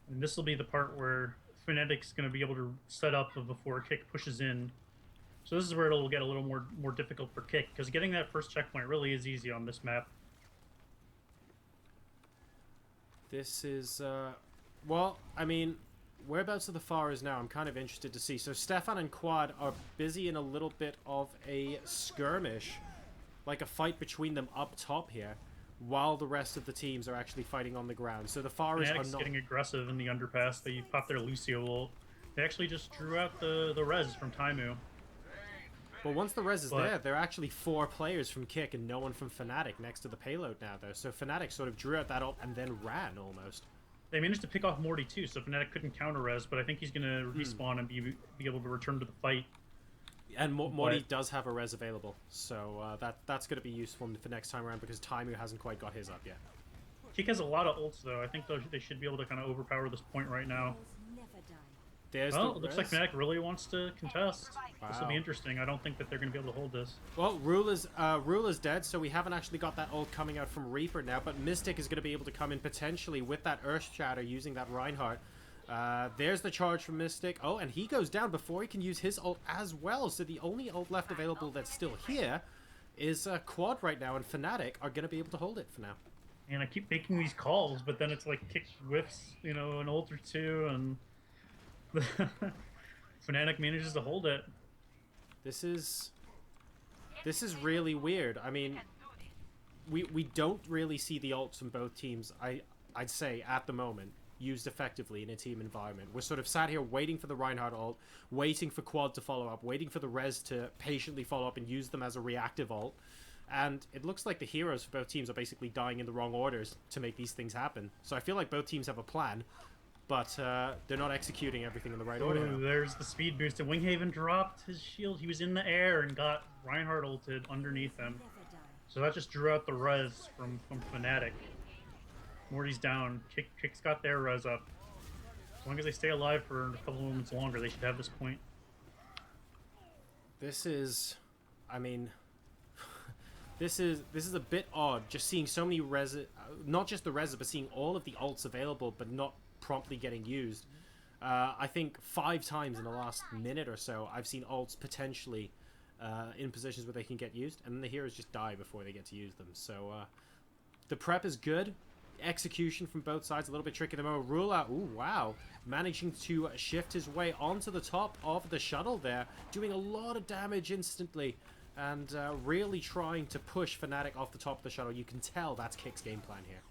And this will be the part where Fnatic's going to be able to set up before K1ck pushes in. So this is where it'll get a little more difficult for K1ck, because getting that first checkpoint really is easy on this map. This is, well, I mean, whereabouts of the far is now? I'm kind of interested to see. So Stefan and Quad are busy in a little bit of a skirmish, like a fight between them up top here, while the rest of the teams are actually fighting on the ground. So the Faras are Fnatic's not... getting aggressive in the underpass. They popped their Lucio ult. They actually just drew out the res from Taimu. But once the res is But there, there are actually 4 players from K1ck and no one from Fnatic next to the payload now, though. So Fnatic sort of drew out that ult and then ran, almost. they managed to pick off Morty too, so Fnatic couldn't counter res, but I think he's going to respawn and be able to return to the fight. And Morty does have a res available, so that's going to be useful for next time around because Taimu hasn't quite got his up yet. K1ck has a lot of ults, though. I think they should be able to kind of overpower this point right now. There's Well, the it looks res. like Fnatic really wants to contest. Wow. This will be interesting. I don't think that they're going to be able to hold this. Well, Ruler's dead, so we haven't actually got that ult coming out from Reaper now, but Mystic is going to be able to come in potentially with that Earth Shatter using that Reinhardt. There's the charge from Mystic. Oh, and he goes down before he can use his ult as well, so the only ult left available that's still here is Quad right now, and Fnatic are going to be able to hold it for now. And I keep making these calls, but then it's like K1ck whiffs, an ult or two, and Fnatic manages to hold it. This is really weird. I mean, we don't really see the ults from both teams, I'd say, at the moment, used effectively in a team environment. We're sort of sat here waiting for the Reinhardt ult, waiting for Quad to follow up, waiting for the res to patiently follow up and use them as a reactive ult. And it looks like the heroes for both teams are basically dying in the wrong orders to make these things happen. So I feel like both teams have a plan, but they're not executing everything in the right order. Ooh, there's the speed boost. And Winghaven dropped his shield. He was in the air and got Reinhardt ulted underneath him. So that just drew out the res from Fnatic. Morty's down. K1ck's got their res up. As long as they stay alive for a couple moments longer, they should have this point. This is... I mean... This is a bit odd, just seeing so many not just the res, but seeing all of the ults available, but not promptly getting used. I think 5 times in the last minute or so, I've seen ults potentially in positions where they can get used, and then the heroes just die before they get to use them. So the prep is good. Execution from both sides a little bit tricky. The moment Rula, ooh, wow, managing to shift his way onto the top of the shuttle there, doing a lot of damage instantly. And really trying to push Fnatic off the top of the shuttle. You can tell that's K1ck's game plan here.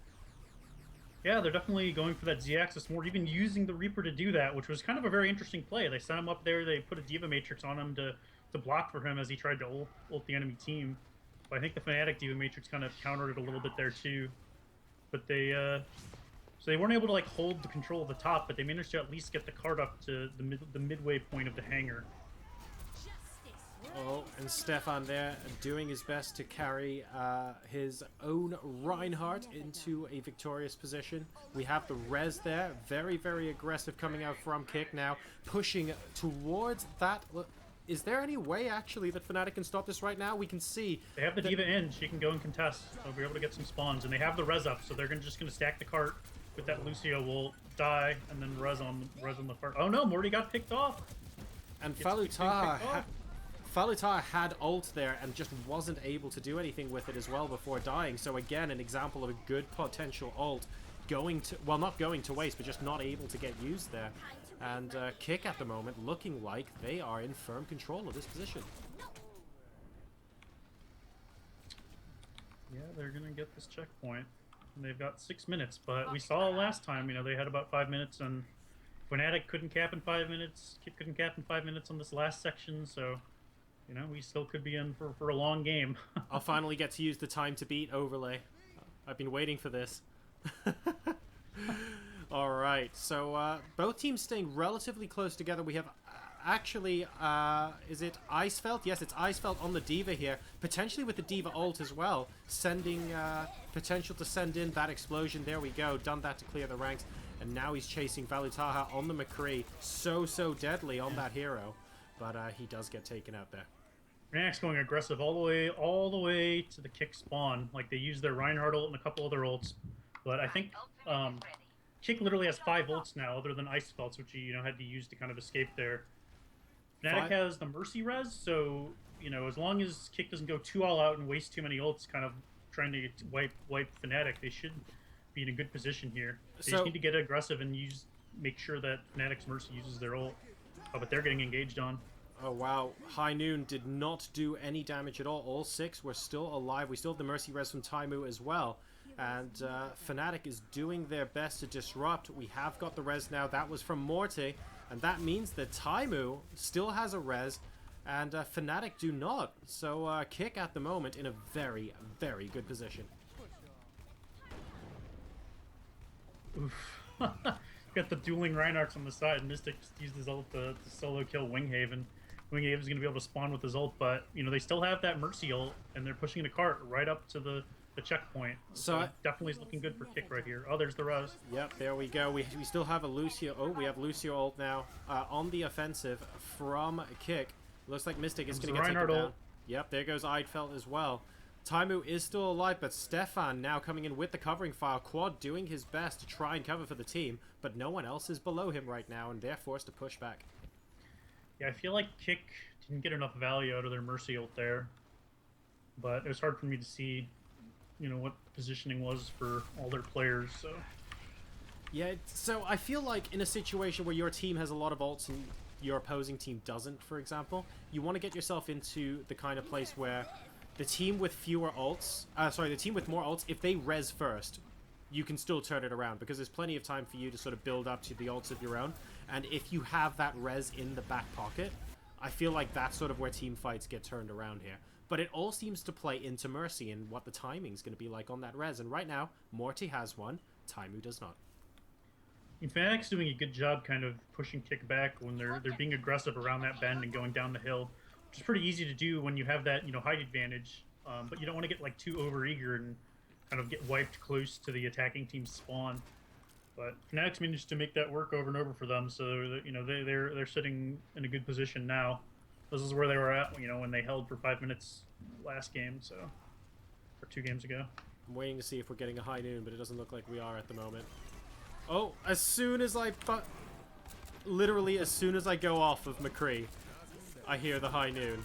Yeah, they're definitely going for that Z-axis more, even using the Reaper to do that, which was kind of a very interesting play. They sent him up there, they put a Diva Matrix on him to block for him as he tried to ult the enemy team. But I think the Fnatic Diva Matrix kind of countered it a little bit there too. But they, so they weren't able to like hold the control of the top, but they managed to at least get the card up to the midway point of the hangar. Oh, and Stefan there doing his best to carry his own Reinhardt into a victorious position. We have the res there. Very, very aggressive coming out from K1ck now. Pushing towards that. Is there any way, actually, that Fnatic can stop this right now? We can see... They have the Diva in. She can go and contest. They'll be able to get some spawns. And they have the res up, so they're just going to stack the cart with that Lucio. Will die, and then res on the cart. Oh no, Morty got picked off! And Falutah had ult there and just wasn't able to do anything with it as well before dying. So again, an example of a good potential ult going to, well, not going to waste, but just not able to get used there. And K1ck at the moment looking like they are in firm control of this position. Yeah, they're gonna get this checkpoint. And they've got 6 minutes, but we saw last time, they had about 5 minutes, and Fnatic couldn't cap in 5 minutes. K1ck couldn't cap in 5 minutes on this last section, so we still could be in for a long game. I'll finally get to use the time to beat overlay. I've been waiting for this. Alright, so both teams staying relatively close together. We have actually, is it Icefelt? Yes, it's Icefelt on the Diva here. Potentially with the Diva ult as well. Sending, potential to send in that explosion. There we go. Done that to clear the ranks. And now he's chasing Valutaha on the McCree. So deadly on that hero. But he does get taken out there. Fnatic's going aggressive all the way to the K1ck spawn. Like, they use their Reinhardt ult and a couple other ults. But I think K1ck K1ck literally has 5 ults now, other than Ice Belts, which he had to use to kind of escape there. Fnatic has the Mercy res, so as long as K1ck doesn't go too all out and waste too many ults, kind of trying to wipe Fnatic, they should be in a good position here. They just need to get aggressive and make sure that Fnatic's Mercy uses their ult. Oh, but they're getting engaged on. Oh wow, High Noon did not do any damage at all. All 6 were still alive. We still have the Mercy res from Taimu as well. And Fnatic is doing their best to disrupt. We have got the res now. That was from Morty. And that means that Taimu still has a res. And Fnatic do not. So K1ck at the moment in a very, very good position. Oof. Got the dueling Reinhardts on the side. Mystic just used his ult to solo kill Winghaven. Winghaven's going to be able to spawn with his ult, but they still have that Mercy ult, and they're pushing the cart right up to the checkpoint. So definitely is looking good for K1ck right here. Oh, there's the res. Yep, there we go. We still have a Lucio. Oh, we have Lucio ult now on the offensive from K1ck. Looks like Mystic is going to get taken down. Yep, there goes Eidfeld as well. Taimu is still alive, but Stefan now coming in with the covering fire. Quad doing his best to try and cover for the team, but no one else is below him right now, and they're forced to push back. Yeah, I feel like K1ck didn't get enough value out of their Mercy ult there, but it was hard for me to see what positioning was for all their players, so... Yeah, so I feel like in a situation where your team has a lot of ults and your opposing team doesn't, for example, you want to get yourself into the kind of place where the team with fewer ults... the team with more ults, if they res first, you can still turn it around, because there's plenty of time for you to sort of build up to the ults of your own, and if you have that res in the back pocket, I feel like that's sort of where team fights get turned around here. But it all seems to play into Mercy and what the timing's going to be like on that res. And right now, Morty has one, Taimu does not. Fnatic's doing a good job kind of pushing K1ck back when they're being aggressive around that bend and going down the hill, which is pretty easy to do when you have that height advantage. But you don't want to get like too overeager and kind of get wiped close to the attacking team's spawn. But Fnatic's managed to make that work over and over for them, so that, they're sitting in a good position now. This is where they were at, when they held for 5 minutes last game, so... or 2 games ago. I'm waiting to see if we're getting a High Noon, but it doesn't look like we are at the moment. Oh, as soon as I... literally, as soon as I go off of McCree, I hear the High Noon.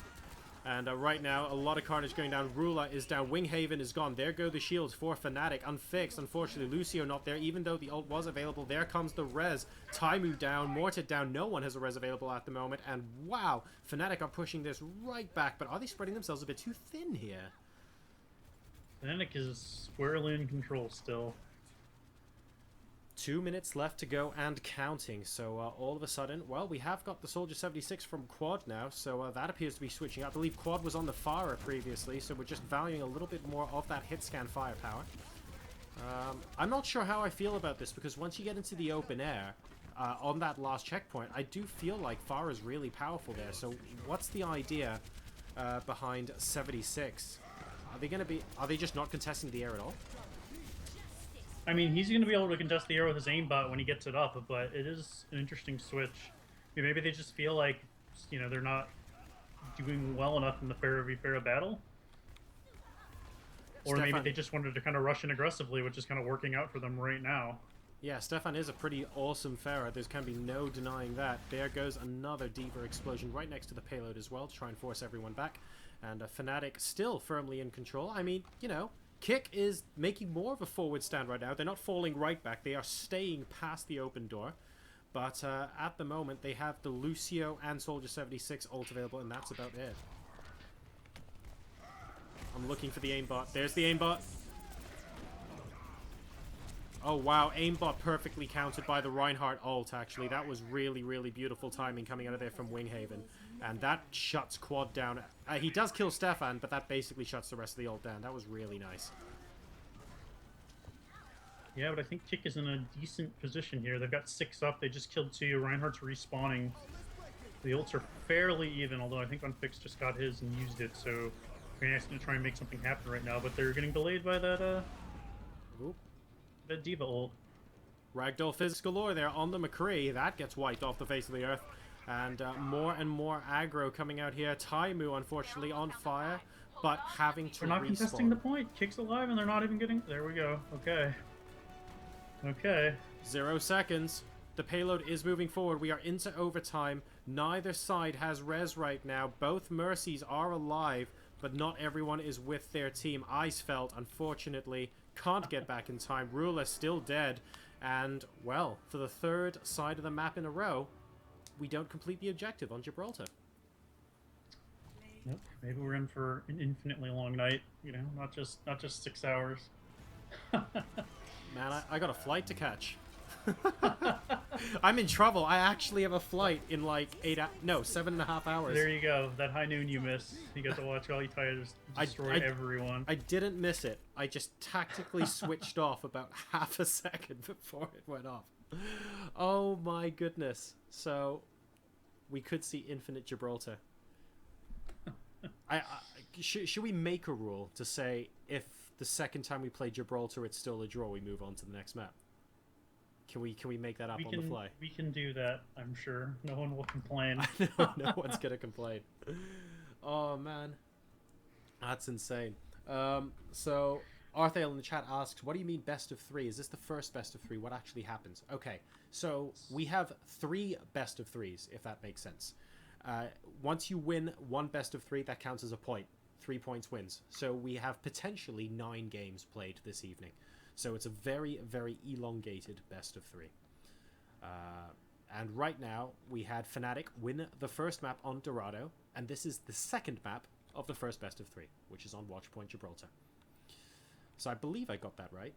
And right now, a lot of carnage going down. Rula is down. Winghaven is gone. There go the shields for Fnatic. Unfixed. Unfortunately, Lucio not there. Even though the ult was available, there comes the res. Taimu down. Mortit down. No one has a res available at the moment. And wow, Fnatic are pushing this right back. But are they spreading themselves a bit too thin here? Fnatic is squarely in control still. 2 minutes left to go and counting, so all of a sudden, well, we have got the Soldier 76 from Quad now, so that appears to be switching. I believe Quad was on the Pharah previously, so we're just valuing a little bit more of that hit scan firepower. I'm not sure how I feel about this, because once you get into the open air, on that last checkpoint, I do feel like Pharah is really powerful there, so what's the idea behind 76? Are they just not contesting the air at all? I mean, he's going to be able to contest the air with his aimbot when he gets it up, but it is an interesting switch. Maybe they just feel like, they're not doing well enough in the Pharah v Pharah battle. Or maybe they just wanted to kind of rush in aggressively, which is kind of working out for them right now. Yeah, Stefan is a pretty awesome Pharah. There's can be no denying that. There goes another Diva explosion right next to the payload as well to try and force everyone back. And Fnatic still firmly in control. I mean, K1ck is making more of a forward stand right now. They're not falling right back. They are staying past the open door. But at the moment, they have the Lucio and Soldier 76 ult available, and that's about it. I'm looking for the aimbot. There's the aimbot. Oh, wow. Aimbot perfectly countered by the Reinhardt ult, actually. That was really, really beautiful timing coming out of there from Winghaven. And that shuts Quad down. He does kill Stefan, but that basically shuts the rest of the ult down. That was really nice. Yeah, but I think K1ck is in a decent position here. They've got 6 up. They just killed 2. Reinhardt's respawning. The ults are fairly even, although I think Unfixed just got his and used it, so Fnatic's going to try and make something happen right now, but they're getting delayed by that, that Diva ult. Ragdoll physics galore there on the McCree. That gets wiped off the face of the earth. And more aggro coming out here. Taimu, unfortunately, on fire, but having to They're not contesting the point. K1ck's alive and they're not even getting... There we go. Okay. Okay. 0 seconds. The payload is moving forward. We are into overtime. Neither side has res right now. Both Mercies are alive, but not everyone is with their team. Icefeld, unfortunately, can't get back in time. Ruler still dead. And, well, for the third side of the map in a row, we don't complete the objective on Gibraltar. Yep. Maybe we're in for an infinitely long night. You know, not just 6 hours. Man, I got a flight to catch. I'm in trouble. I actually have a flight in like 7.5 hours. There you go. That high noon you missed. You got to watch all Tigers destroy everyone. I didn't miss it. I just tactically switched off about half a second before it went off. Oh my goodness. So we could see infinite Gibraltar. Should we make a rule to say if the second time we play Gibraltar it's still a draw, we move on to the next map? Can we make that up on the fly? We can do that, I'm sure. No one will complain. No one's gonna complain. Oh man, that's insane. So Arthale in the chat asks, what do you mean best of 3? Is this the first best of 3? What actually happens? Okay, so we have 3 best of 3s, if that makes sense. Once you win 1 best of 3, that counts as a point. 3 points wins. So we have potentially 9 games played this evening. So it's a very, very elongated best of 3. And right now, we had Fnatic win the first map on Dorado, and this is the second map of the first best of 3, which is on Watchpoint Gibraltar. So I believe I got that right.